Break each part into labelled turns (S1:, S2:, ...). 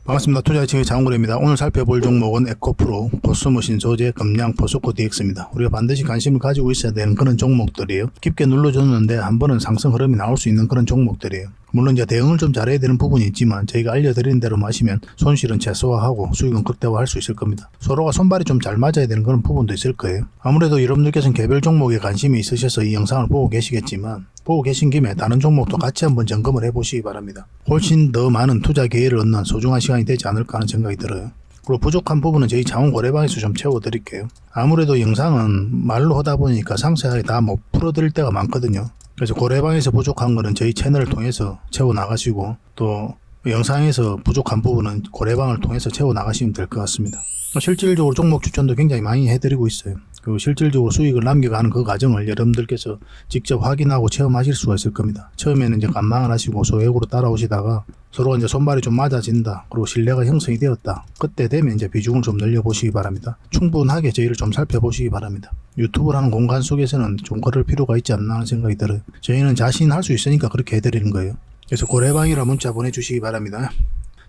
S1: 반갑습니다. 투자의식의 장훈래입니다. 오늘 살펴볼 종목은 에코프로, 코스모신 소재, 금양, 포스코 DX입니다. 우리가 반드시 관심을 가지고 있어야 되는 그런 종목들이에요. 깊게 눌러줬는데 한 번은 상승 흐름이 나올 수 있는 그런 종목들이에요. 물론 이제 대응을 좀 잘해야 되는 부분이 있지만 저희가 알려드리는 대로 마시면 손실은 최소화하고 수익은 극대화할 수 있을 겁니다. 서로가 손발이 좀 잘 맞아야 되는 그런 부분도 있을 거예요. 아무래도 여러분들께서는 개별 종목에 관심이 있으셔서 이 영상을 보고 계시겠지만 보고 계신 김에 다른 종목도 같이 한번 점검을 해보시기 바랍니다. 훨씬 더 많은 투자 기회를 얻는 소중한 시간이 되지 않을까 하는 생각이 들어요. 그리고 부족한 부분은 저희 자원거래방에서 좀 채워드릴게요. 아무래도 영상은 말로 하다 보니까 상세하게 다 못 풀어드릴 때가 많거든요. 그래서 거래방에서 부족한 거는 저희 채널을 통해서 채워나가시고 또 영상에서 부족한 부분은 거래방을 통해서 채워나가시면 될 것 같습니다. 실질적으로 종목 추천도 굉장히 많이 해드리고 있어요. 그리고 실질적으로 수익을 남겨가는 그 과정을 여러분들께서 직접 확인하고 체험하실 수가 있을 겁니다. 처음에는 이제 관망을 하시고 소액으로 따라오시다가 서로 이제 손발이 좀 맞아진다. 그리고 신뢰가 형성이 되었다. 그때 되면 이제 비중을 좀 늘려보시기 바랍니다. 충분하게 저희를 좀 살펴보시기 바랍니다. 유튜브라는 공간 속에서는 좀 그럴 필요가 있지 않나 하는 생각이 들어요. 저희는 자신할 수 있으니까 그렇게 해드리는 거예요. 그래서 고래방이라 문자 보내주시기 바랍니다.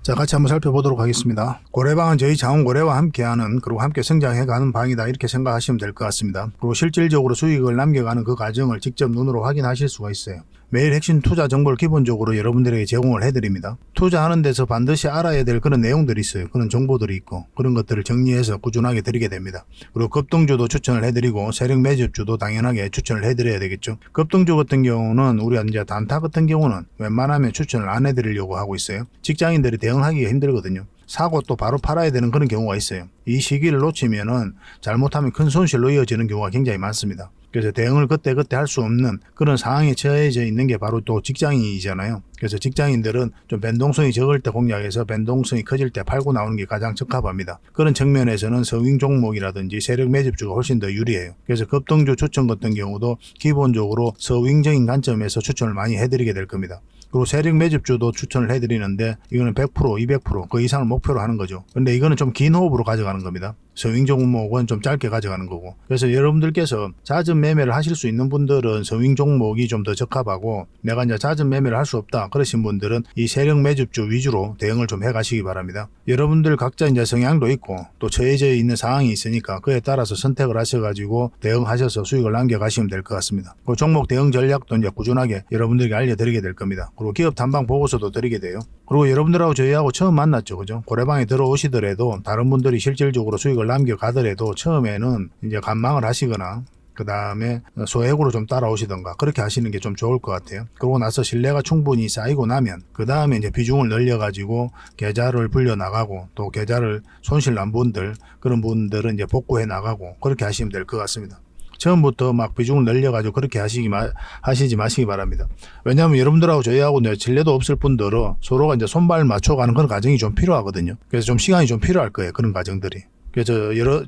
S1: 자, 같이 한번 살펴보도록 하겠습니다. 고래방은 저희 자원고래와 함께하는 그리고 함께 성장해가는 방이다 이렇게 생각하시면 될 것 같습니다. 그리고 실질적으로 수익을 남겨가는 그 과정을 직접 눈으로 확인하실 수가 있어요. 매일 핵심 투자 정보를 기본적으로 여러분들에게 제공을 해드립니다. 투자하는 데서 반드시 알아야 될 그런 내용들이 있어요. 그런 정보들이 있고 그런 것들을 정리해서 꾸준하게 드리게 됩니다. 그리고 급등주도 추천을 해드리고 세력 매집주도 당연하게 추천을 해드려야 되겠죠. 급등주 같은 경우는 우리가 이제 단타 같은 경우는 웬만하면 추천을 안 해드리려고 하고 있어요. 직장인들이 대응하기가 힘들거든요. 사고 또 바로 팔아야 되는 그런 경우가 있어요. 이 시기를 놓치면은 잘못하면 큰 손실로 이어지는 경우가 굉장히 많습니다. 그래서 대응을 그때그때 할 수 없는 그런 상황에 처해져 있는 게 바로 또 직장인이잖아요. 그래서 직장인들은 좀 변동성이 적을 때 공략해서 변동성이 커질 때 팔고 나오는 게 가장 적합합니다. 그런 측면에서는 서윙 종목이라든지 세력 매집주가 훨씬 더 유리해요. 그래서 급등주 추천 같은 경우도 기본적으로 서윙적인 관점에서 추천을 많이 해드리게 될 겁니다. 그리고 세력 매집주도 추천을 해드리는데 이거는 100%, 200% 그 이상을 목표로 하는 거죠. 근데 이거는 좀 긴 호흡으로 가져가는 겁니다. 서윙 종목은 좀 짧게 가져가는 거고. 그래서 여러분들께서 잦은 매매를 하실 수 있는 분들은 서윙 종목이 좀 더 적합하고 내가 이제 잦은 매매를 할 수 없다 그러신 분들은 이 세력 매집주 위주로 대응을 좀 해가시기 바랍니다. 여러분들 각자 이제 성향도 있고 또 처해져 있는 상황이 있으니까 그에 따라서 선택을 하셔가지고 대응하셔서 수익을 남겨가시면 될 것 같습니다. 그 종목 대응 전략도 이제 꾸준하게 여러분들에게 알려드리게 될 겁니다. 그리고 기업 탐방 보고서도 드리게 돼요. 그리고 여러분들하고 저희하고 처음 만났죠, 그죠? 고래방에 들어오시더라도 다른 분들이 실질적으로 수익을 남겨가더라도 처음에는 이제 관망을 하시거나 그 다음에 소액으로 좀 따라오시던가 그렇게 하시는 게 좀 좋을 것 같아요. 그러고 나서 신뢰가 충분히 쌓이고 나면 그 다음에 이제 비중을 늘려가지고 계좌를 불려 나가고 또 계좌를 손실 난 분들 그런 분들은 이제 복구해 나가고 그렇게 하시면 될 것 같습니다. 처음부터 막 비중을 늘려가지고 그렇게 하시지 마시기 바랍니다. 왜냐하면 여러분들하고 저희하고 신뢰도 없을 뿐더러 서로가 이제 손발 맞춰가는 그런 과정이 좀 필요하거든요. 그래서 좀 시간이 좀 필요할 거예요. 그런 과정들이. 그래서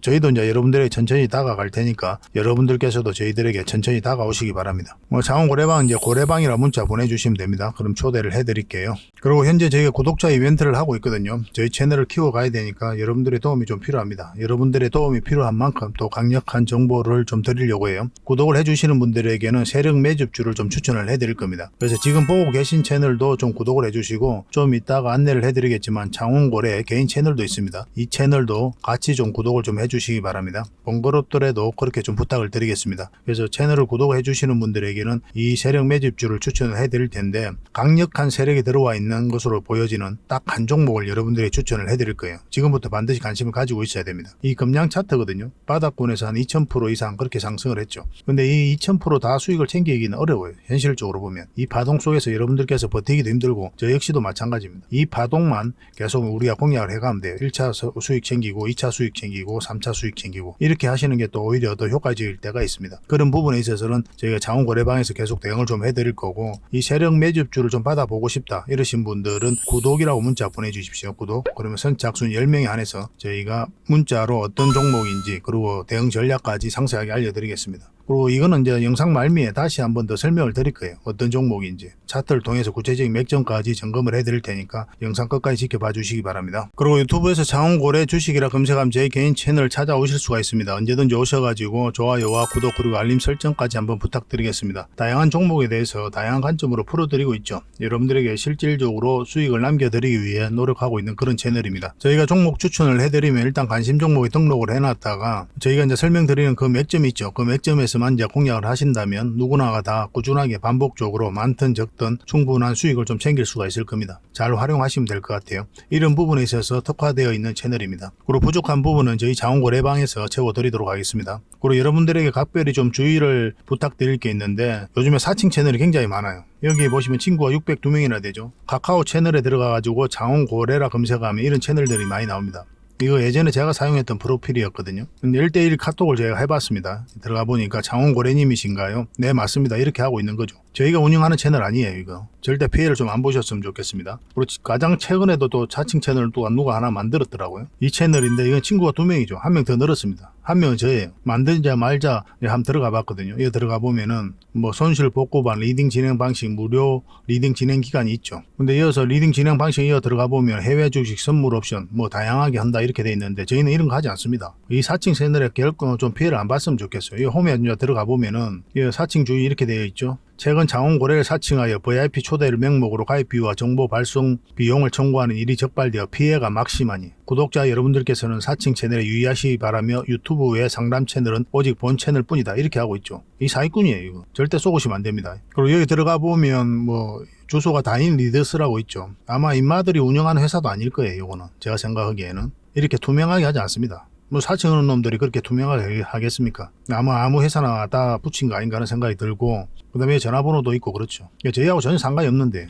S1: 저희도 이제 여러분들에게 천천히 다가갈 테니까 여러분들께서도 저희들에게 천천히 다가오시기 바랍니다. 자원고래방 이제 고래방이라 문자 보내주시면 됩니다. 그럼 초대를 해드릴게요. 그리고 현재 저희가 구독자 이벤트를 하고 있거든요. 저희 채널을 키워가야 되니까 여러분들의 도움이 좀 필요합니다. 여러분들의 도움이 필요한 만큼 또 강력한 정보를 좀 드리려고 해요. 구독을 해주시는 분들에게는 세력 매집주를 좀 추천을 해드릴 겁니다. 그래서 지금 보고 계신 채널도 좀 구독을 해주시고 좀 이따가 안내를 해드리겠지만 장원고래 개인 채널도 있습니다. 이 채널도 같이 좀 구독을 좀 해주시기 바랍니다. 번거롭더라도 그렇게 좀 부탁을 드리겠습니다. 그래서 채널을 구독해 주시는 분들에게는 이 세력 매집주를 추천을 해드릴 텐데 강력한 세력이 들어와 있는 것으로 보여지는 딱 한 종목을 여러분들에게 추천을 해드릴 거예요. 지금부터 반드시 관심을 가지고 있어야 됩니다. 이 금양 차트거든요. 바닥권에서 한 2000% 이상 그렇게 상승을 했죠. 근데 이 2000% 다 수익을 챙기기는 어려워요. 현실적으로 보면 이 파동 속에서 여러분들께서 버티기도 힘들고 저 역시도 마찬가지입니다. 이 파동만 계속 우리가 공략을 해가면 돼요. 1차 수익 챙기고 2차 수익 챙기고 3차 수익 챙기고 이렇게 하시는 게 또 오히려 더 효과적일 때가 있습니다. 그런 부분에 있어서는 저희가 자원거래방에서 계속 대응을 좀 해드릴 거고 이 세력 매집주를 좀 받아보고 싶다 이러신 분들은 구독이라고 문자 보내주십시오. 구독. 그러면 선착순 10명에 한해서 저희가 문자로 어떤 종목인지 그리고 대응 전략까지 상세하게 알려드리겠습니다. 그리고 이거는 이제 영상 말미에 다시 한번 더 설명을 드릴 거예요. 어떤 종목인지. 차트를 통해서 구체적인 맥점까지 점검을 해드릴 테니까 영상 끝까지 지켜봐 주시기 바랍니다. 그리고 유튜브에서 장원고래 주식이라 검색하면 제 개인 채널 찾아오실 수가 있습니다. 언제든지 오셔가지고 좋아요와 구독 그리고 알림 설정까지 한번 부탁드리겠습니다. 다양한 종목에 대해서 다양한 관점으로 풀어드리고 있죠. 여러분들에게 실질적으로 수익을 남겨드리기 위해 노력하고 있는 그런 채널입니다. 저희가 종목 추천을 해드리면 일단 관심 종목에 등록을 해놨다가 저희가 이제 설명드리는 그 맥점이 있죠. 그 맥점에서만 이제 공략을 하신다면 누구나가 다 꾸준하게 반복적으로 많든 적든 충분한 수익을 좀 챙길 수가 있을 겁니다. 잘 활용하시면 될 것 같아요. 이런 부분에 있어서 특화되어 있는 채널입니다. 그리고 부족한 부분은 저희 자원고래방에서 채워드리도록 하겠습니다. 그리고 여러분들에게 각별히 좀 주의를 부탁드릴 게 있는데 요즘에 사칭 채널이 굉장히 많아요. 여기 보시면 친구가 602명이나 되죠. 카카오 채널에 들어가가지고 장원고래라 검색하면 이런 채널들이 많이 나옵니다. 이거 예전에 제가 사용했던 프로필이었거든요. 근데 1대1 카톡을 제가 해봤습니다. 들어가 보니까 장원고래님이신가요? 네, 맞습니다. 이렇게 하고 있는 거죠. 저희가 운영하는 채널 아니에요, 이거. 절대 피해를 좀 안 보셨으면 좋겠습니다. 그리고 가장 최근에도 또 자칭 채널을 또 누가 하나 만들었더라고요. 이 채널인데 이건 친구가 2명이죠. 한 명 더 늘었습니다. 한 명은 저예요. 만들자 말자 한번 들어가 봤거든요. 이거 들어가 보면은 뭐 손실 복구반 리딩 진행 방식 무료 리딩 진행 기간이 있죠. 근데 이어서 리딩 진행 방식 이어 들어가 보면 해외 주식 선물 옵션 뭐 다양하게 한다 이렇게 돼 있는데 저희는 이런 거 하지 않습니다. 이 사칭 채널에 결코 좀 피해를 안 봤으면 좋겠어요. 이 홈에 들어가 보면은 이 사칭 주의 이렇게 되어 있죠. 최근 장원고래를 사칭하여 VIP 초대를 명목으로 가입 비유와 정보 발송 비용을 청구하는 일이 적발되어 피해가 막심하니 구독자 여러분들께서는 사칭 채널에 유의하시기 바라며 유튜브 외 상담 채널은 오직 본 채널 뿐이다 이렇게 하고 있죠. 이 사기꾼이에요. 이거 절대 쏘고시면 안 됩니다. 그리고 여기 들어가 보면 뭐 주소가 다인 리더스라고 있죠. 아마 인마들이 운영하는 회사도 아닐 거예요. 이거는 제가 생각하기에는 이렇게 투명하게 하지 않습니다. 뭐 사칭하는 놈들이 그렇게 투명하게 하겠습니까? 아마 아무 회사나 다 붙인 거 아닌가 하는 생각이 들고 그 다음에 전화번호도 있고 그렇죠. 저희하고 전혀 상관이 없는데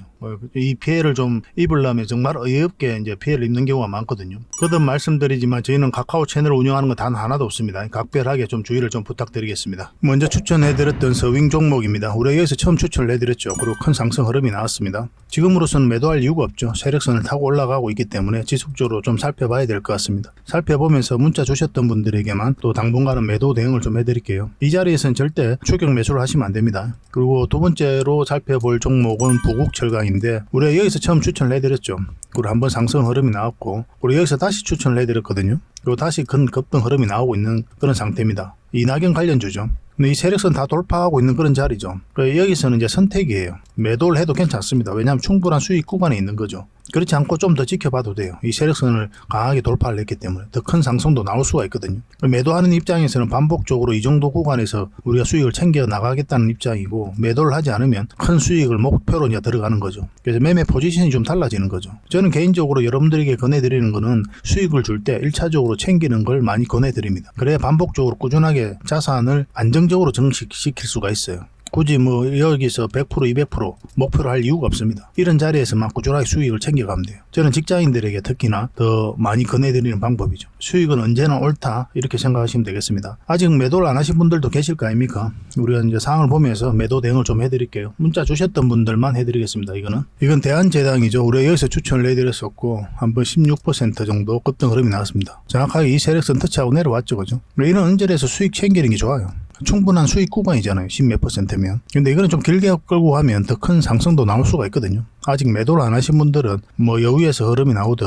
S1: 이 피해를 좀 입으려면 정말 어이없게 이제 피해를 입는 경우가 많거든요. 거듭 말씀드리지만 저희는 카카오 채널을 운영하는 건 단 하나도 없습니다. 각별하게 좀 주의를 좀 부탁드리겠습니다. 먼저 추천해드렸던 서윙 종목입니다. 우리가 여기서 처음 추천을 해드렸죠. 그리고 큰 상승 흐름이 나왔습니다. 지금으로서는 매도할 이유가 없죠. 세력선을 타고 올라가고 있기 때문에 지속적으로 좀 살펴봐야 될 것 같습니다. 살펴보면서 문자 주셨던 분들에게만 또 당분간은 매도 대응을 좀 해드릴게요. 이 자리에서는 절대 추격 매수를 하시면 안 됩니다. 그리고 두 번째로 살펴볼 종목은 부국철강인데 우리가 여기서 처음 추천을 해드렸죠. 그리고 한번 상승 흐름이 나왔고 그리고 여기서 다시 추천을 해드렸거든요. 그리고 다시 큰 급등 흐름이 나오고 있는 그런 상태입니다. 이낙연 관련주죠. 근데 이 세력선 다 돌파하고 있는 그런 자리죠. 여기서는 이제 선택이에요. 매도를 해도 괜찮습니다. 왜냐하면 충분한 수익 구간에 있는 거죠. 그렇지 않고 좀 더 지켜봐도 돼요. 이 세력선을 강하게 돌파를 했기 때문에 더 큰 상승도 나올 수가 있거든요. 매도하는 입장에서는 반복적으로 이 정도 구간에서 우리가 수익을 챙겨 나가겠다는 입장이고 매도를 하지 않으면 큰 수익을 목표로 이제 들어가는 거죠. 그래서 매매 포지션이 좀 달라지는 거죠. 저는 개인적으로 여러분들에게 권해드리는 거는 수익을 줄 때 1차적으로 챙기는 걸 많이 권해드립니다. 그래야 반복적으로 꾸준하게 자산을 안정적으로 증식시킬 수가 있어요. 굳이 뭐 여기서 100% 200% 목표로 할 이유가 없습니다. 이런 자리에서만 꾸준하게 수익을 챙겨가면 돼요. 저는 직장인들에게 특히나 더 많이 권해드리는 방법이죠. 수익은 언제나 옳다 이렇게 생각하시면 되겠습니다. 아직 매도를 안 하신 분들도 계실 거 아닙니까? 우리가 이제 상황을 보면서 매도 대응을 좀 해드릴게요. 문자 주셨던 분들만 해드리겠습니다. 이건 대한제당이죠. 우리가 여기서 추천을 해드렸었고 한번 16% 정도 급등 흐름이 나왔습니다. 정확하게 이 세력선 터치하고 내려왔죠. 그죠? 이런 언저리에서 수익 챙기는 게 좋아요. 충분한 수익 구간이잖아요. 10몇 %면. 근데 이거는 좀 길게 끌고 가면 더 큰 상승도 나올 수가 있거든요. 아직 매도를 안 하신 분들은 뭐 여 위에서 흐름이 나오든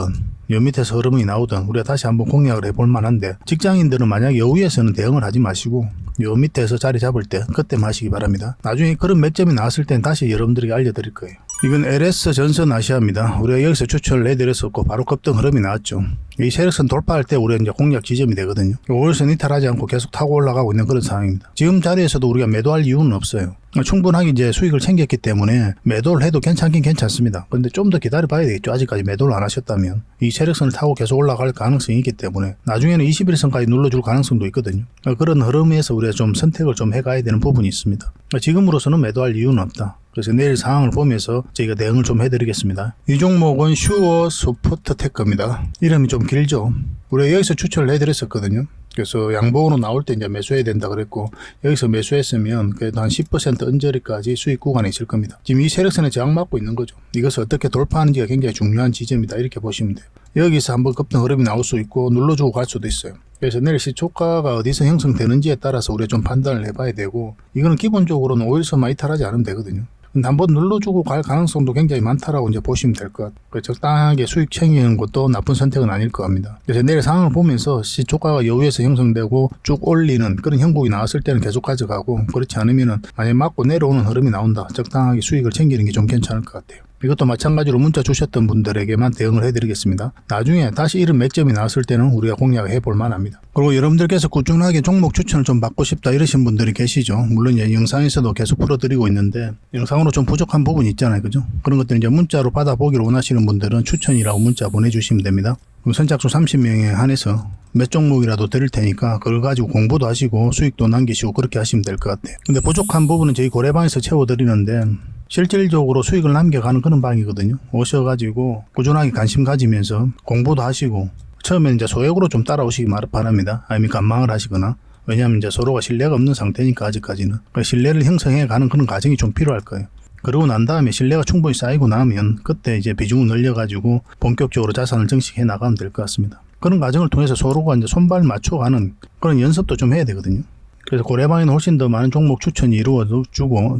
S1: 여 밑에서 흐름이 나오든 우리가 다시 한번 공략을 해볼 만한데 직장인들은 만약에 여 위에서는 대응을 하지 마시고 요 밑에서 자리 잡을 때 그때 마시기 바랍니다. 나중에 그런 맥점이 나왔을 땐 다시 여러분들에게 알려드릴 거예요. 이건 LS 전선 아시아입니다. 우리가 여기서 추천을 해드렸었고 바로 급등 흐름이 나왔죠. 이 세력선 돌파할 때 우리가 이제 공략 지점이 되거든요. 5일선 이탈하지 않고 계속 타고 올라가고 있는 그런 상황입니다. 지금 자리에서도 우리가 매도할 이유는 없어요. 충분하게 이제 수익을 챙겼기 때문에 매도를 해도 괜찮긴 괜찮습니다. 근데 좀 더 기다려 봐야 되겠죠. 아직까지 매도를 안 하셨다면 이 세력선을 타고 계속 올라갈 가능성이 있기 때문에 나중에는 21선까지 눌러줄 가능성도 있거든요. 그런 흐름에서 우리가 좀 선택을 좀 해가야 되는 부분이 있습니다. 지금으로서는 매도할 이유는 없다. 그래서 내일 상황을 보면서 저희가 대응을 좀 해드리겠습니다. 이 종목은 슈어 소프트테크입니다. 이름이 좀 길죠. 우리가 여기서 추천을 해드렸었거든요. 그래서 양봉으로 나올 때 이제 매수해야 된다 그랬고, 여기서 매수했으면 그래도 한 10% 언저리까지 수익 구간에 있을 겁니다. 지금 이 세력선에 저항 맞고 있는 거죠. 이것을 어떻게 돌파하는지가 굉장히 중요한 지점이다 이렇게 보시면 돼요. 여기서 한번 급등 흐름이 나올 수 있고 눌러주고 갈 수도 있어요. 그래서 내일 시초가가 어디서 형성되는지에 따라서 우리가 좀 판단을 해봐야 되고, 이거는 기본적으로는 5일선만 이탈하지 않으면 되거든요. 근데 한번 눌러주고 갈 가능성도 굉장히 많다라고 이제 보시면 될 것 같아요. 적당하게 수익 챙기는 것도 나쁜 선택은 아닐 것 같습니다. 그래서 내일 상황을 보면서 시초가가 여유에서 형성되고 쭉 올리는 그런 형국이 나왔을 때는 계속 가져가고, 그렇지 않으면은 만약에 맞고 내려오는 흐름이 나온다, 적당하게 수익을 챙기는 게 좀 괜찮을 것 같아요. 이것도 마찬가지로 문자 주셨던 분들에게만 대응을 해드리겠습니다. 나중에 다시 이런 맥점이 나왔을 때는 우리가 공략을 해볼 만합니다. 그리고 여러분들께서 꾸준하게 종목 추천을 좀 받고 싶다 이러신 분들이 계시죠. 물론 이제 영상에서도 계속 풀어드리고 있는데 영상으로 좀 부족한 부분이 있잖아요, 그죠? 그런 것들 이제 문자로 받아보기를 원하시는 분들은 추천이라고 문자 보내주시면 됩니다. 그럼 선착수 30명에 한해서 몇 종목이라도 드릴 테니까 그걸 가지고 공부도 하시고 수익도 남기시고 그렇게 하시면 될 것 같아요. 근데 부족한 부분은 저희 고래방에서 채워드리는데 실질적으로 수익을 남겨가는 그런 방이거든요. 오셔가지고 꾸준하게 관심 가지면서 공부도 하시고, 처음에 이제 소액으로 좀 따라오시기 바랍니다. 아니면 간망을 하시거나. 왜냐하면 이제 서로가 신뢰가 없는 상태니까 아직까지는. 그러니까 신뢰를 형성해가는 그런 과정이 좀 필요할 거예요. 그러고 난 다음에 신뢰가 충분히 쌓이고 나면 그때 이제 비중을 늘려가지고 본격적으로 자산을 증식해 나가면 될 것 같습니다. 그런 과정을 통해서 서로가 이제 손발 맞춰가는 그런 연습도 좀 해야 되거든요. 그래서 고래방에는 훨씬 더 많은 종목 추천이 이루어지고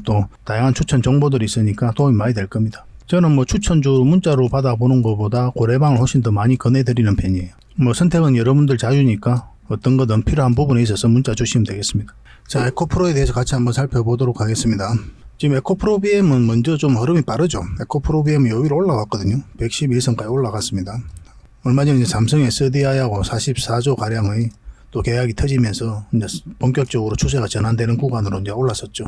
S1: 또 다양한 추천 정보들이 있으니까 도움이 많이 될 겁니다. 저는 뭐 추천주 문자로 받아보는 것보다 고래방을 훨씬 더 많이 권해드리는 편이에요. 뭐 선택은 여러분들 자유니까 어떤 거든 필요한 부분에 있어서 문자 주시면 되겠습니다. 자, 에코프로에 대해서 같이 한번 살펴보도록 하겠습니다. 지금 에코프로 BM은 먼저 좀 흐름이 빠르죠. 에코프로 BM이 여기로 올라갔거든요. 111선까지 올라갔습니다. 얼마 전에 삼성 SDI하고 44조 가량의 또 계약이 터지면서 이제 본격적으로 추세가 전환되는 구간으로 이제 올랐었죠.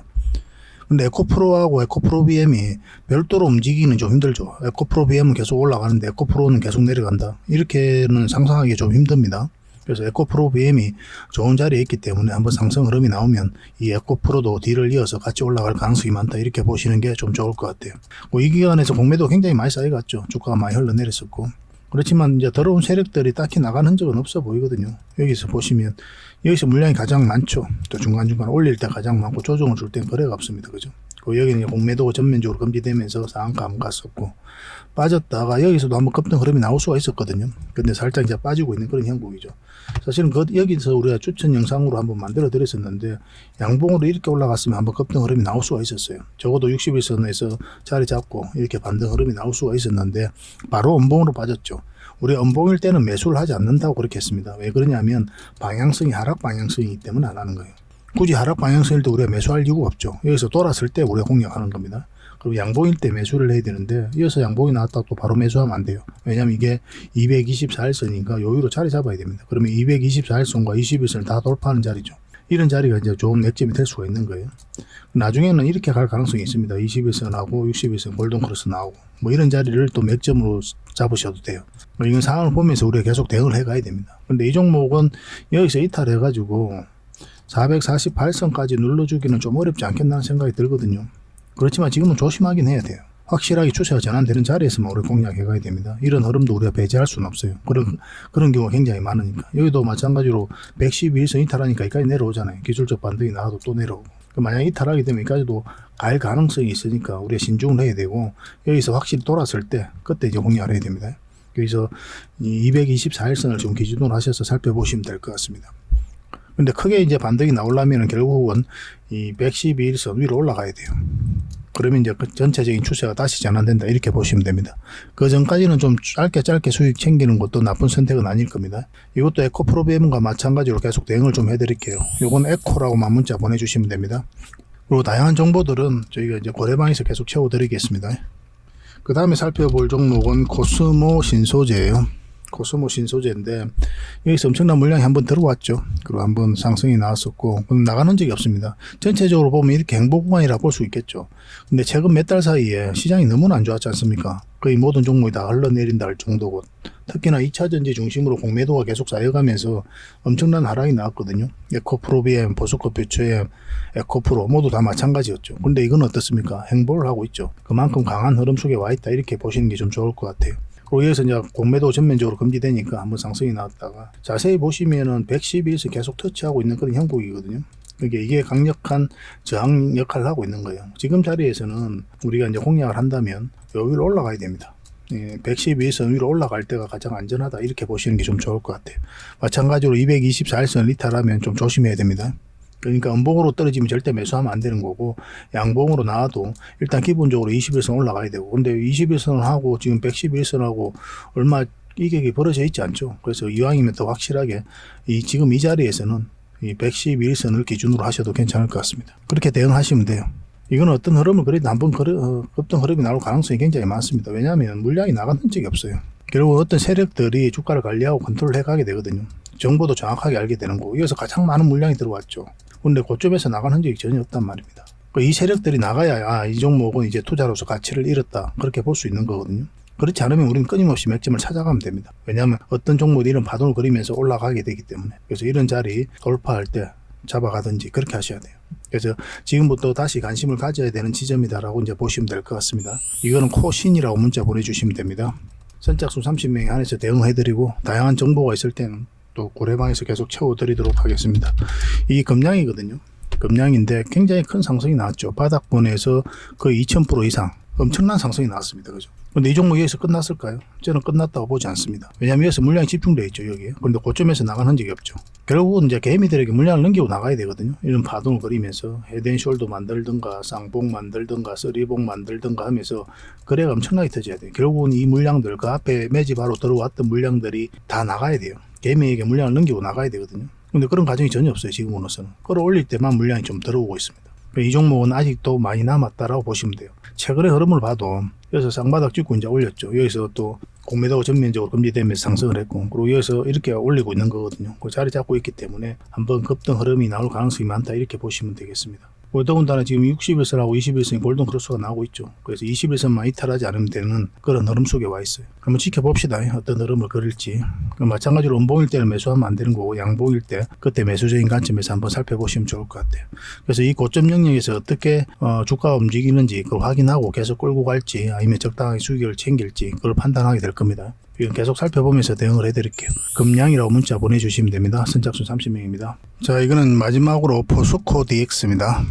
S1: 근데 에코프로하고 에코프로 BM이 별도로 움직이기는 좀 힘들죠. 에코프로 BM은 계속 올라가는데 에코프로는 계속 내려간다. 이렇게는 상상하기 좀 힘듭니다. 그래서 에코프로 BM이 좋은 자리에 있기 때문에 한번 상승 흐름이 나오면 이 에코프로도 뒤를 이어서 같이 올라갈 가능성이 많다 이렇게 보시는 게 좀 좋을 것 같아요. 이 기간에서 공매도 굉장히 많이 쌓여갔죠. 주가가 많이 흘러내렸었고. 그렇지만 이제 더러운 세력들이 딱히 나간 흔적은 없어 보이거든요. 여기서 보시면 여기서 물량이 가장 많죠. 또 중간중간 올릴 때 가장 많고 조정을 줄 땐 거래가 없습니다. 그죠? 여기는 공매도가 전면적으로 금지되면서 상한가 안 갔었고, 빠졌다가 여기서도 한번 급등 흐름이 나올 수가 있었거든요. 근데 살짝 이제 빠지고 있는 그런 형국이죠. 사실은 여기서 우리가 추천 영상으로 한번 만들어 드렸었는데 양봉으로 이렇게 올라갔으면 한번 급등 흐름이 나올 수가 있었어요. 적어도 61선에서 자리 잡고 이렇게 반등 흐름이 나올 수가 있었는데 바로 음봉으로 빠졌죠. 우리 음봉일 때는 매수를 하지 않는다고 그렇게 했습니다. 왜 그러냐면 방향성이 하락 방향성이기 때문에 안 하는 거예요. 굳이 하락 방향성일 때 우리가 매수할 이유가 없죠. 여기서 돌았을 때 우리가 공략하는 겁니다. 그리고 양봉일 때 매수를 해야 되는데 이어서 양봉이 나왔다고 또 바로 매수하면 안 돼요. 왜냐면 이게 224일선이니까 여유로 자리 잡아야 됩니다. 그러면 224일선과 21선을 다 돌파하는 자리죠. 이런 자리가 이제 좋은 맥점이 될 수가 있는 거예요. 나중에는 이렇게 갈 가능성이 있습니다. 21선하고 61선 골든크로스 나오고 뭐 이런 자리를 또 맥점으로 잡으셔도 돼요. 이건 상황을 보면서 우리가 계속 대응을 해 가야 됩니다. 근데 이 종목은 여기서 이탈해 가지고 448선까지 눌러주기는 좀 어렵지 않겠나 하는 생각이 들거든요. 그렇지만 지금은 조심하긴 해야 돼요. 확실하게 추세가 전환되는 자리에서만 우리 공략해 가야 됩니다. 이런 흐름도 우리가 배제할 수는 없어요. 그런 경우가 굉장히 많으니까. 여기도 마찬가지로 112일선 이탈하니까 여기까지 내려오잖아요. 기술적 반등이 나와도 또 내려오고. 만약에 이탈하게 되면 여기까지도 갈 가능성이 있으니까 우리가 신중을 해야 되고, 여기서 확실히 돌았을 때 그때 이제 공략을 해야 됩니다. 여기서 224일선을 좀 기준으로 하셔서 살펴보시면 될 것 같습니다. 근데 크게 이제 반등이 나오려면 결국은 이 112일선 위로 올라가야 돼요. 그러면 이제 그 전체적인 추세가 다시 전환된다 이렇게 보시면 됩니다. 그 전까지는 좀 짧게 수익 챙기는 것도 나쁜 선택은 아닐 겁니다. 이것도 에코프로 BM과 마찬가지로 계속 대응을 좀 해드릴게요. 요건 에코라고만 문자 보내주시면 됩니다. 그리고 다양한 정보들은 저희가 이제 고래방에서 계속 채워드리겠습니다. 그 다음에 살펴볼 종목은 코스모 신소재예요. 코스모 신소재인데 여기서 엄청난 물량이 한번 들어왔죠. 그리고 한번 상승이 나왔었고 나가는 적이 없습니다. 전체적으로 보면 이렇게 행보 구간이라 볼 수 있겠죠. 근데 최근 몇 달 사이에 시장이 너무나 안 좋았지 않습니까? 거의 모든 종목이 다 흘러내린다 할 정도고, 특히나 2차전지 중심으로 공매도가 계속 쌓여가면서 엄청난 하락이 나왔거든요. 에코프로 BM, 보스코 퓨처엠, 에코프로 모두 다 마찬가지였죠. 근데 이건 어떻습니까? 행보를 하고 있죠. 그만큼 강한 흐름 속에 와 있다 이렇게 보시는 게 좀 좋을 것 같아요. 그리고 여기서 이제 공매도 전면적으로 금지되니까 한번 상승이 나왔다가 자세히 보시면은 112에서 계속 터치하고 있는 그런 형국이거든요. 이게 강력한 저항 역할을 하고 있는 거예요. 지금 자리에서는 우리가 이제 공략을 한다면 요 위로 올라가야 됩니다. 112에서 위로 올라갈 때가 가장 안전하다 이렇게 보시는 게 좀 좋을 것 같아요. 마찬가지로 224일선 이탈하면 좀 조심해야 됩니다. 그러니까 음봉으로 떨어지면 절대 매수하면 안 되는 거고, 양봉으로 나와도 일단 기본적으로 21선 올라가야 되고, 근데 21선하고 지금 111선하고 얼마 이격이 벌어져 있지 않죠. 그래서 이왕이면 더 확실하게 지금 이 자리에서는 이 111선을 기준으로 하셔도 괜찮을 것 같습니다. 그렇게 대응하시면 돼요. 이건 어떤 흐름을 그래도 한번 급등 흐름이 나올 가능성이 굉장히 많습니다. 왜냐하면 물량이 나간 흔적이 없어요. 결국 어떤 세력들이 주가를 관리하고 컨트롤 해가게 되거든요. 정보도 정확하게 알게 되는 거고, 여기서 가장 많은 물량이 들어왔죠. 근데 고점에서 나간 흔적이 전혀 없단 말입니다. 이 세력들이 나가야 이 종목은 이제 투자로서 가치를 잃었다 그렇게 볼 수 있는 거거든요. 그렇지 않으면 우리는 끊임없이 맥점을 찾아가면 됩니다. 왜냐하면 어떤 종목이 이런 파동을 그리면서 올라가게 되기 때문에. 그래서 이런 자리 돌파할 때 잡아가든지 그렇게 하셔야 돼요. 그래서 지금부터 다시 관심을 가져야 되는 지점이다라고 이제 보시면 될 것 같습니다. 이거는 코신이라고 문자 보내주시면 됩니다. 선착순 30명에 한해서 대응해드리고, 다양한 정보가 있을 때는 또 고래방에서 계속 채워드리도록 하겠습니다. 이게 급량이거든요. 급량인데 굉장히 큰 상승이 나왔죠. 바닥권에서 거의 2000% 이상 엄청난 상승이 나왔습니다. 그죠? 근데 이 종목 여기서 끝났을까요? 저는 끝났다고 보지 않습니다. 왜냐하면 여기서 물량이 집중되어 있죠. 여기에. 그런데 고점에서 나간 흔적이 없죠. 결국은 이제 개미들에게 물량을 넘기고 나가야 되거든요. 이런 파동을 그리면서 헤드앤숄더 만들든가 쌍봉 만들든가 쓰리봉 만들든가 하면서 거래가 엄청나게 터져야 돼요. 결국은 이 물량들, 그 앞에 매집하러 들어왔던 물량들이 다 나가야 돼요. 개미에게 물량을 넘기고 나가야 되거든요. 근데 그런 과정이 전혀 없어요. 지금으로서는. 끌어올릴 때만 물량이 좀 들어오고 있습니다. 이 종목은 아직도 많이 남았다라고 보시면 돼요. 최근의 흐름을 봐도 여기서 쌍바닥 찍고 이제 올렸죠. 여기서 또 공매도가 전면적으로 금지되면서 상승을 했고, 그리고 여기서 이렇게 올리고 있는 거거든요. 그 자리 잡고 있기 때문에 한번 급등 흐름이 나올 가능성이 많다 이렇게 보시면 되겠습니다. 더군다나 지금 60일선하고 21선이 골든 크로스가 나오고 있죠. 그래서 21선만 이탈하지 않으면 되는 그런 흐름 속에 와 있어요. 한번 지켜봅시다. 어떤 흐름을 그릴지. 마찬가지로 음봉일 때는 매수하면 안 되는 거고, 양봉일 때 그때 매수적인 관점에서 한번 살펴보시면 좋을 것 같아요. 그래서 이 고점 영역에서 어떻게 주가가 움직이는지 그걸 확인하고 계속 끌고 갈지, 아니면 적당하게 수익을 챙길지 그걸 판단하게 될 겁니다. 이건 계속 살펴보면서 대응을 해드릴게요. 금량이라고 문자 보내주시면 됩니다. 선착순 30명입니다. 자, 이거는 마지막으로 포스코 DX입니다.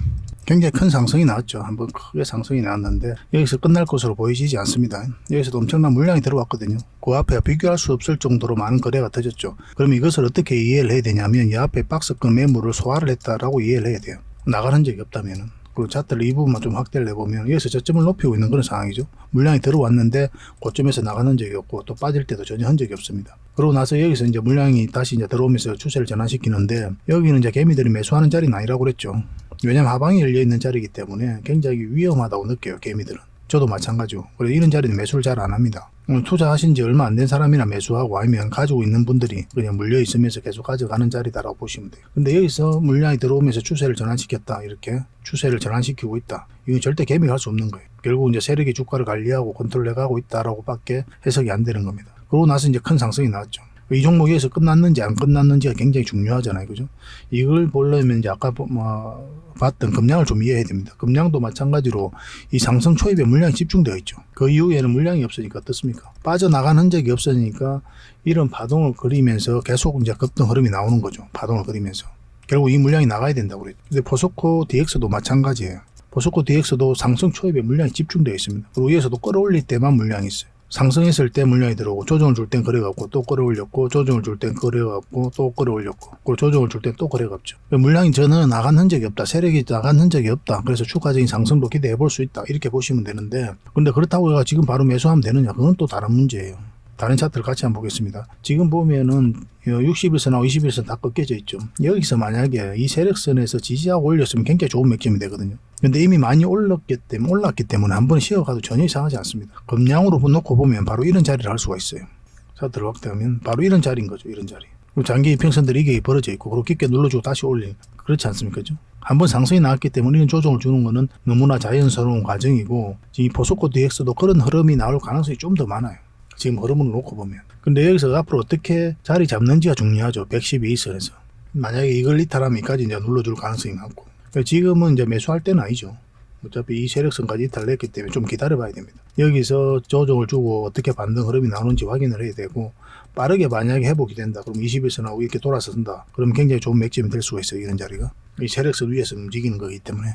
S1: 굉장히 큰 상승이 나왔죠. 한번 크게 상승이 나왔는데 여기서 끝날 것으로 보이지 않습니다. 여기서도 엄청난 물량이 들어왔거든요. 그 앞에 비교할 수 없을 정도로 많은 거래가 터졌죠. 그럼 이것을 어떻게 이해를 해야 되냐면, 이 앞에 박스권 매물을 소화를 했다라고 이해를 해야 돼요. 나가는 적이 없다면은. 그리고 차트를 이 부분만 좀 확대를 해보면 여기서 저점을 높이고 있는 그런 상황이죠. 물량이 들어왔는데 고점에서 나가는 적이 없고, 또 빠질 때도 전혀 흔적이 없습니다. 그러고 나서 여기서 이제 물량이 다시 이제 들어오면서 추세를 전환시키는데, 여기는 이제 개미들이 매수하는 자리는 아니라고 그랬죠. 왜냐면 하방이 열려 있는 자리이기 때문에 굉장히 위험하다고 느껴요. 개미들은. 저도 마찬가지고. 그래서 이런 자리는 매수를 잘 안 합니다. 투자하신 지 얼마 안 된 사람이나 매수하고, 아니면 가지고 있는 분들이 그냥 물려 있으면서 계속 가져가는 자리다라고 보시면 돼요. 근데 여기서 물량이 들어오면서 추세를 전환시켰다, 이렇게 추세를 전환시키고 있다, 이건 절대 개미가 할 수 없는 거예요. 결국 이제 세력이 주가를 관리하고 컨트롤해가고 있다라고 밖에 해석이 안 되는 겁니다. 그러고 나서 이제 큰 상승이 나왔죠. 이 종목에서 끝났는지 안 끝났는지가 굉장히 중요하잖아요. 그죠? 이걸 보려면 이제 아까 봤던 금량을 좀 이해해야 됩니다. 금량도 마찬가지로 이 상승 초입에 물량이 집중되어 있죠. 그 이후에는 물량이 없으니까 어떻습니까? 빠져나간 흔적이 없으니까 이런 파동을 그리면서 계속 이제 급등 흐름이 나오는 거죠. 파동을 그리면서. 결국 이 물량이 나가야 된다고 그랬죠. 근데 포스코 DX도 마찬가지예요. 포스코 DX도 상승 초입에 물량이 집중되어 있습니다. 그리고 위에서도 끌어올릴 때만 물량이 있어요. 상승했을 때 물량이 들어오고, 조정을 줄 땐 거래가 없고, 또 끌어올렸고, 조정을 줄 땐 거래가 없고, 또 끌어올렸고, 그리고 조정을 줄 땐 또 거래가 없죠. 물량이 저는 나간 흔적이 없다, 세력이 나간 흔적이 없다, 그래서 추가적인 상승도 기대해 볼 수 있다, 이렇게 보시면 되는데, 근데 그렇다고 지금 바로 매수하면 되느냐? 그건 또 다른 문제예요. 다른 차트를 같이 한번 보겠습니다. 지금 보면은 60일선하고 21선 다 꺾여져 있죠. 여기서 만약에 이 세력선에서 지지하고 올렸으면 굉장히 좋은 맥점이 되거든요. 근데 이미 많이 올랐기 때문에 한 번 쉬어가도 전혀 이상하지 않습니다. 금량으로 놓고 보면 바로 이런 자리를 할 수가 있어요. 차트를 확대하면 바로 이런 자리인 거죠. 이런 자리. 장기 이평선들이 이게 벌어져 있고, 그리고 깊게 눌러주고 다시 올리는, 그렇지 않습니까? 그죠? 한번 상승이 나왔기 때문에 이런 조정을 주는 거는 너무나 자연스러운 과정이고, 이 포스코 DX도 그런 흐름이 나올 가능성이 좀 더 많아요. 지금 흐름을 놓고 보면. 근데 여기서 앞으로 어떻게 자리 잡는지가 중요하죠. 112선에서. 만약에 이걸 이탈하면 이까지 이제 눌러줄 가능성이 많고. 지금은 이제 매수할 때는 아니죠. 어차피 이 세력선까지 이탈했기 때문에 좀 기다려봐야 됩니다. 여기서 조정을 주고 어떻게 반등 흐름이 나오는지 확인을 해야 되고, 빠르게 만약에 회복이 된다 그럼 21선 하고 이렇게 돌아서 선다 그러면 굉장히 좋은 맥점이 될 수가 있어요. 이런 자리가 이 세력선 위에서 움직이는 거기 때문에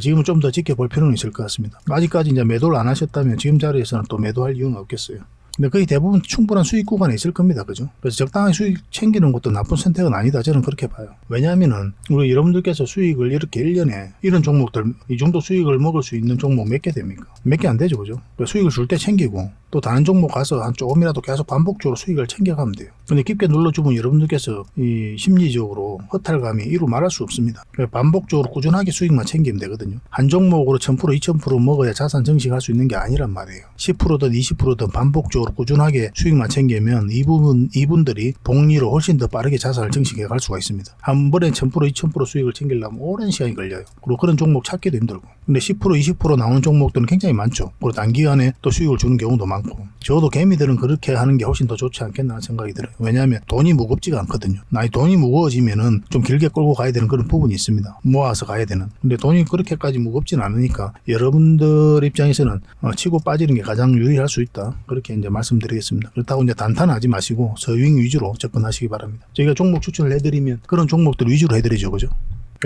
S1: 지금은 좀 더 지켜볼 필요는 있을 것 같습니다. 아직까지 이제 매도를 안 하셨다면 지금 자리에서는 또 매도할 이유는 없겠어요. 근데 거의 대부분 충분한 수익 구간에 있을 겁니다. 그죠? 그래서 적당히 수익 챙기는 것도 나쁜 선택은 아니다. 저는 그렇게 봐요. 왜냐하면은, 우리 여러분들께서 수익을 이렇게 1년에 이런 종목들, 이 정도 수익을 먹을 수 있는 종목 몇 개 됩니까? 몇 개 안 되죠. 그죠? 수익을 줄 때 챙기고, 또 다른 종목 가서 한 조금이라도 계속 반복적으로 수익을 챙겨가면 돼요. 근데 깊게 눌러주면 여러분들께서 이 심리적으로 허탈감이 이루 말할 수 없습니다. 반복적으로 꾸준하게 수익만 챙기면 되거든요. 한 종목으로 1000%, 2000% 먹어야 자산 증식할 수 있는 게 아니란 말이에요. 10%든 20%든 반복적으로 꾸준하게 수익만 챙기면 이분들이 복리로 훨씬 더 빠르게 자산을 증식해 갈 수가 있습니다. 한 번에 1000%, 2000% 수익을 챙기려면 오랜 시간이 걸려요. 그리고 그런 종목 찾기도 힘들고. 근데 10%, 20% 나오는 종목들은 굉장히 많죠. 그리고 단기간에 또 수익을 주는 경우도 많고. 저도 개미들은 그렇게 하는 게 훨씬 더 좋지 않겠나 하는 생각이 들어요. 왜냐하면 돈이 무겁지가 않거든요. 돈이 무거워지면은 좀 길게 끌고 가야 되는 그런 부분이 있습니다. 모아서 가야 되는. 근데 돈이 그렇게까지 무겁진 않으니까 여러분들 입장에서는 치고 빠지는 게 가장 유리할 수 있다. 그렇게 이제 말씀드리겠습니다. 그렇다고 이제 단타하지 마시고 서윙 위주로 접근하시기 바랍니다. 저희가 종목 추천을 해드리면 그런 종목들 위주로 해드리죠. 그죠?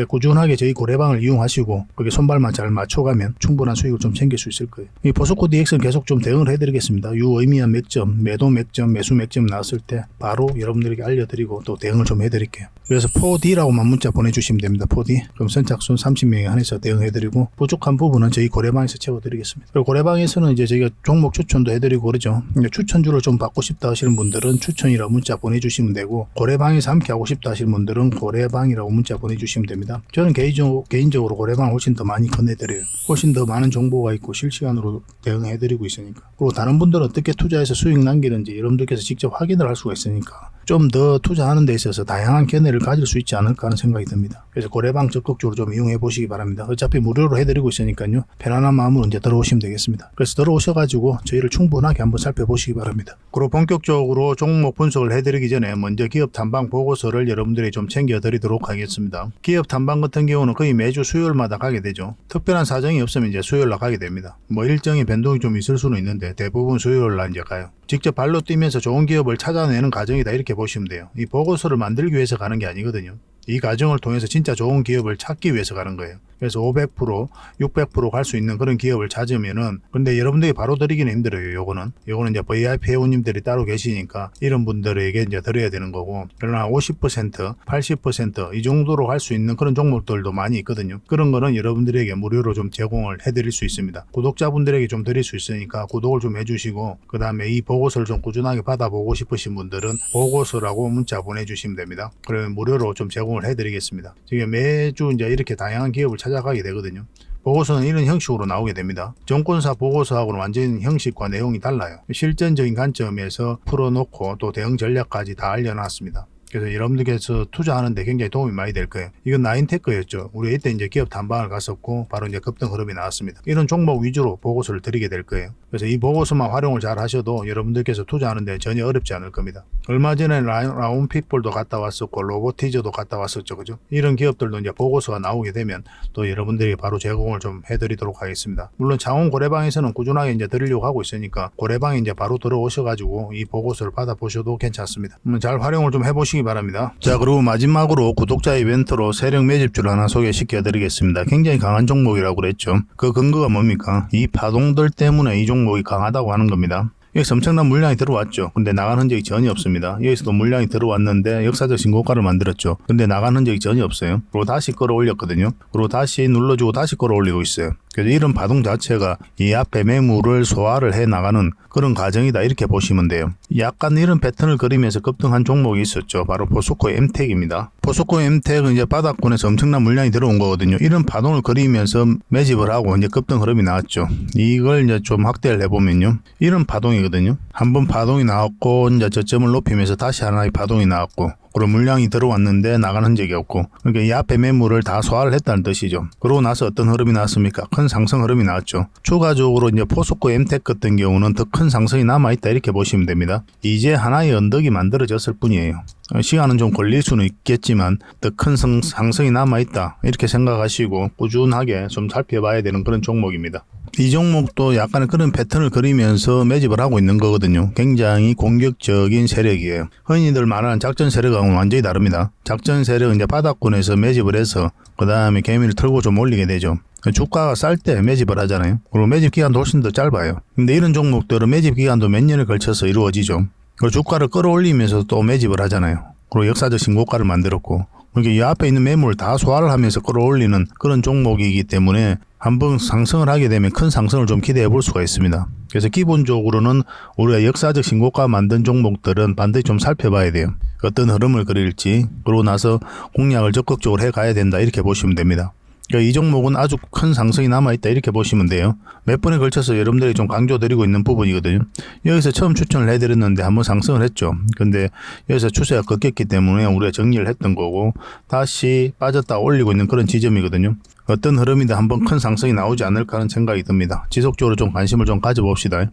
S1: 꾸준하게 저희 고래방을 이용하시고 거기에 손발만 잘 맞춰가면 충분한 수익을 좀 챙길 수 있을 거예요. 이 포스코 DX는 계속 좀 대응을 해드리겠습니다. 유의미한 맥점, 매도 맥점, 매수 맥점 나왔을 때 바로 여러분들에게 알려드리고 또 대응을 좀 해드릴게요. 그래서 4D라고만 문자 보내주시면 됩니다. 4D. 그럼 선착순 30명에 한해서 대응해드리고 부족한 부분은 저희 고래방에서 채워드리겠습니다. 그리고 고래방에서는 이제 저희가 종목 추천도 해드리고 그러죠. 추천주를 좀 받고 싶다 하시는 분들은 추천이라고 문자 보내주시면 되고 고래방에서 함께 하고 싶다 하시는 분들은 고래방이라고 문자 보내주시면 됩니다. 저는 개인적으로 고래방을 훨씬 더 많이 건네드려요. 훨씬 더 많은 정보가 있고 실시간으로 대응해드리고 있으니까. 그리고 다른 분들은 어떻게 투자해서 수익 남기는지 여러분들께서 직접 확인을 할 수가 있으니까 좀 더 투자하는 데 있어서 다양한 견해를 가질 수 있지 않을까 하는 생각이 듭니다. 그래서 고래방 적극적으로 좀 이용해 보시기 바랍니다. 어차피 무료로 해드리고 있으니까요. 편안한 마음으로 이제 들어오시면 되겠습니다. 그래서 들어오셔가지고 저희를 충분하게 한번 살펴보시기 바랍니다. 그리고 본격적으로 종목 분석을 해드리기 전에 먼저 기업 탐방 보고서를 여러분들이 좀 챙겨드리도록 하겠습니다. 기업 탐방 같은 경우는 거의 매주 수요일마다 가게 되죠. 특별한 사정이 없으면 이제 수요일날 가게 됩니다. 일정의 변동이 좀 있을 수는 있는데 대부분 수요일날 이제 가요. 직접 발로 뛰면서 좋은 기업을 찾아내는 과정이다 이렇게 보시면 돼요. 이 보고서를 만들기 위해서 가는 게 아니거든요. 이 과정을 통해서 진짜 좋은 기업을 찾기 위해서 가는 거예요. 그래서 500%, 600% 갈 수 있는 그런 기업을 찾으면은, 근데 여러분들이 바로 드리기는 힘들어요. 요거는 이제 VIP 회원님들이 따로 계시니까 이런 분들에게 이제 드려야 되는 거고, 그러나 50%, 80% 이 정도로 갈 수 있는 그런 종목들도 많이 있거든요. 그런 거는 여러분들에게 무료로 좀 제공을 해드릴 수 있습니다. 구독자분들에게 좀 드릴 수 있으니까 구독을 좀 해주시고, 그 다음에 이 보고서를 좀 꾸준하게 받아보고 싶으신 분들은 보고서라고 문자 보내주시면 됩니다. 그러면 무료로 좀 제공을 해드리겠습니다. 지금 매주 이제 이렇게 다양한 기업을 찾아가게 되거든요. 보고서는 이런 형식으로 나오게 됩니다. 정권사 보고서하고는 완전 형식과 내용이 달라요. 실전적인 관점에서 풀어놓고 또 대응 전략까지 다 알려놨습니다. 그래서 여러분들께서 투자하는데 굉장히 도움이 많이 될 거예요. 이건 나인테크였죠. 우리 이때 이제 기업 탐방을 갔었고 바로 이제 급등 흐름이 나왔습니다. 이런 종목 위주로 보고서를 드리게 될 거예요. 그래서 이 보고서만 활용을 잘 하셔도 여러분들께서 투자하는데 전혀 어렵지 않을 겁니다. 얼마 전에 라운핏볼도 갔다 왔었고 로보티저도 갔다 왔었죠. 그죠? 이런 기업들도 이제 보고서가 나오게 되면 또 여러분들이 바로 제공을 좀 해드리도록 하겠습니다. 물론 창원 고래방에서는 꾸준하게 이제 드리려고 하고 있으니까 고래방에 이제 바로 들어오셔가지고 이 보고서를 받아보셔도 괜찮습니다. 잘 활용을 좀 해보시기 바랍니다. 자, 그리고 마지막으로 구독자 이벤트로 세력 매집주를 하나 소개시켜 드리겠습니다. 굉장히 강한 종목이라고 그랬죠. 그 근거가 뭡니까? 이 파동들 때문에 이 종목이 강하다고 하는 겁니다. 여기서 엄청난 물량이 들어왔죠. 근데 나간 흔적이 전혀 없습니다. 여기서도 물량이 들어왔는데 역사적 신고가를 만들었죠. 근데 나간 흔적이 전혀 없어요. 그리고 다시 끌어올렸거든요. 그리고 다시 눌러주고 다시 끌어올리고 있어요. 그래서 이런 파동 자체가 이 앞에 매물을 소화를 해 나가는 그런 과정이다 이렇게 보시면 돼요. 약간 이런 패턴을 그리면서 급등한 종목이 있었죠. 바로 포스코 엠텍입니다. 포스코 엠텍은 이제 바닥권에서 엄청난 물량이 들어온 거거든요. 이런 파동을 그리면서 매집을 하고 이제 급등 흐름이 나왔죠. 이걸 이제 좀 확대를 해보면요. 이런 파동이거든요. 한번 파동이 나왔고 이제 저점을 높이면서 다시 하나의 파동이 나왔고 그런 물량이 들어왔는데 나간 흔적이 없고, 그러니까 이 앞에 매물을 다 소화를 했다는 뜻이죠. 그러고 나서 어떤 흐름이 나왔습니까? 큰 상승 흐름이 나왔죠. 추가적으로 이제 포스코 엠텍 같은 경우는 더 큰 상승이 남아있다 이렇게 보시면 됩니다. 이제 하나의 언덕이 만들어졌을 뿐이에요. 시간은 좀 걸릴 수는 있겠지만 더 큰 상승이 남아있다 이렇게 생각하시고 꾸준하게 좀 살펴봐야 되는 그런 종목입니다. 이 종목도 약간의 그런 패턴을 그리면서 매집을 하고 있는 거거든요. 굉장히 공격적인 세력이에요. 흔히들 말하는 작전 세력하고는 완전히 다릅니다. 작전 세력은 이제 바닥권에서 매집을 해서 그 다음에 개미를 털고 좀 올리게 되죠. 주가가 쌀 때 매집을 하잖아요. 그리고 매집 기간도 훨씬 더 짧아요. 근데 이런 종목들은 매집 기간도 몇 년에 걸쳐서 이루어지죠. 그 주가를 끌어올리면서 또 매집을 하잖아요. 그리고 역사적 신고가를 만들었고, 그러니까 이 앞에 있는 매물을 다 소화를 하면서 끌어올리는 그런 종목이기 때문에 한번 상승을 하게 되면 큰 상승을 좀 기대해 볼 수가 있습니다. 그래서 기본적으로는 우리가 역사적 신고가 만든 종목들은 반드시 좀 살펴봐야 돼요. 어떤 흐름을 그릴지, 그러고 나서 공략을 적극적으로 해 가야 된다 이렇게 보시면 됩니다. 그러니까 이 종목은 아주 큰 상승이 남아있다 이렇게 보시면 돼요. 몇 번에 걸쳐서 여러분들이 좀 강조드리고 있는 부분이거든요. 여기서 처음 추천을 해드렸는데 한번 상승을 했죠. 근데 여기서 추세가 꺾였기 때문에 우리가 정리를 했던 거고 다시 빠졌다 올리고 있는 그런 지점이거든요. 어떤 흐름이든 한번 큰 상승이 나오지 않을까 하는 생각이 듭니다. 지속적으로 좀 관심을 좀 가져봅시다.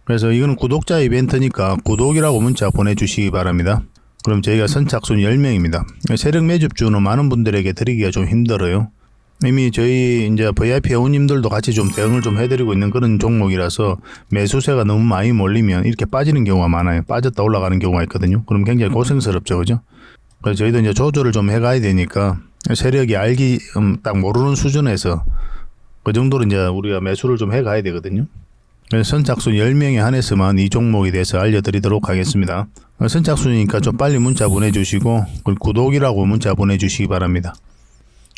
S1: 그래서 이거는 구독자 이벤트니까 구독이라고 문자 보내주시기 바랍니다. 그럼 저희가 선착순 10명입니다. 세력 매집주는 많은 분들에게 드리기가 좀 힘들어요. 이미 저희 이제 VIP 회원님들도 같이 좀 대응을 좀 해드리고 있는 그런 종목이라서 매수세가 너무 많이 몰리면 이렇게 빠지는 경우가 많아요. 빠졌다 올라가는 경우가 있거든요. 그럼 굉장히 고생스럽죠, 그죠? 그래서 저희도 이제 조절을 좀 해가야 되니까 세력이 알기 딱 모르는 수준에서 그 정도로 이제 우리가 매수를 좀 해가야 되거든요. 그래서 선착순 10명에 한해서만 이 종목에 대해서 알려드리도록 하겠습니다. 선착순이니까 좀 빨리 문자 보내주시고 구독이라고 문자 보내주시기 바랍니다.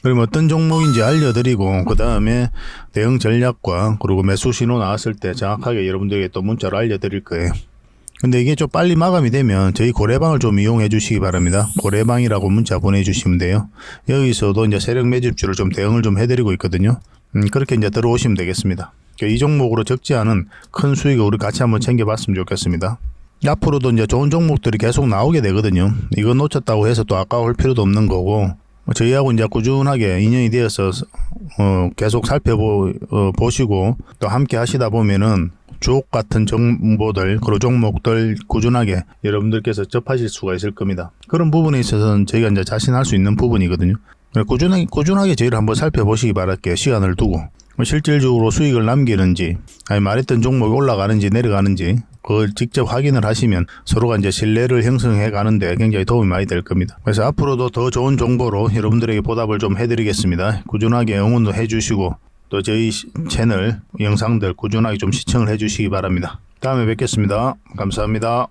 S1: 그럼 어떤 종목인지 알려드리고 그 다음에 대응 전략과 그리고 매수 신호 나왔을 때 정확하게 여러분들에게 또 문자로 알려드릴 거예요. 근데 이게 좀 빨리 마감이 되면 저희 고래방을 좀 이용해 주시기 바랍니다. 고래방이라고 문자 보내주시면 돼요. 여기서도 이제 세력 매집주를 좀 대응을 좀 해드리고 있거든요. 그렇게 이제 들어오시면 되겠습니다. 이 종목으로 적지 않은 큰 수익을 우리 같이 한번 챙겨봤으면 좋겠습니다. 앞으로도 이제 좋은 종목들이 계속 나오게 되거든요. 이거 놓쳤다고 해서 또 아까울 필요도 없는 거고, 저희하고 이제 꾸준하게 인연이 되어서 계속 살펴보시고 또 함께 하시다 보면은 주옥 같은 정보들, 그리고 종목들 꾸준하게 여러분들께서 접하실 수가 있을 겁니다. 그런 부분에 있어서는 저희가 이제 자신할 수 있는 부분이거든요. 꾸준하게 저희를 한번 살펴보시기 바랄게요. 시간을 두고. 실질적으로 수익을 남기는지, 아니 말했던 종목이 올라가는지 내려가는지, 그걸 직접 확인을 하시면 서로가 이제 신뢰를 형성해 가는데 굉장히 도움이 많이 될 겁니다. 그래서 앞으로도 더 좋은 정보로 여러분들에게 보답을 좀 해드리겠습니다. 꾸준하게 응원도 해주시고, 또 저희 채널 영상들 꾸준하게 좀 시청을 해주시기 바랍니다. 다음에 뵙겠습니다. 감사합니다.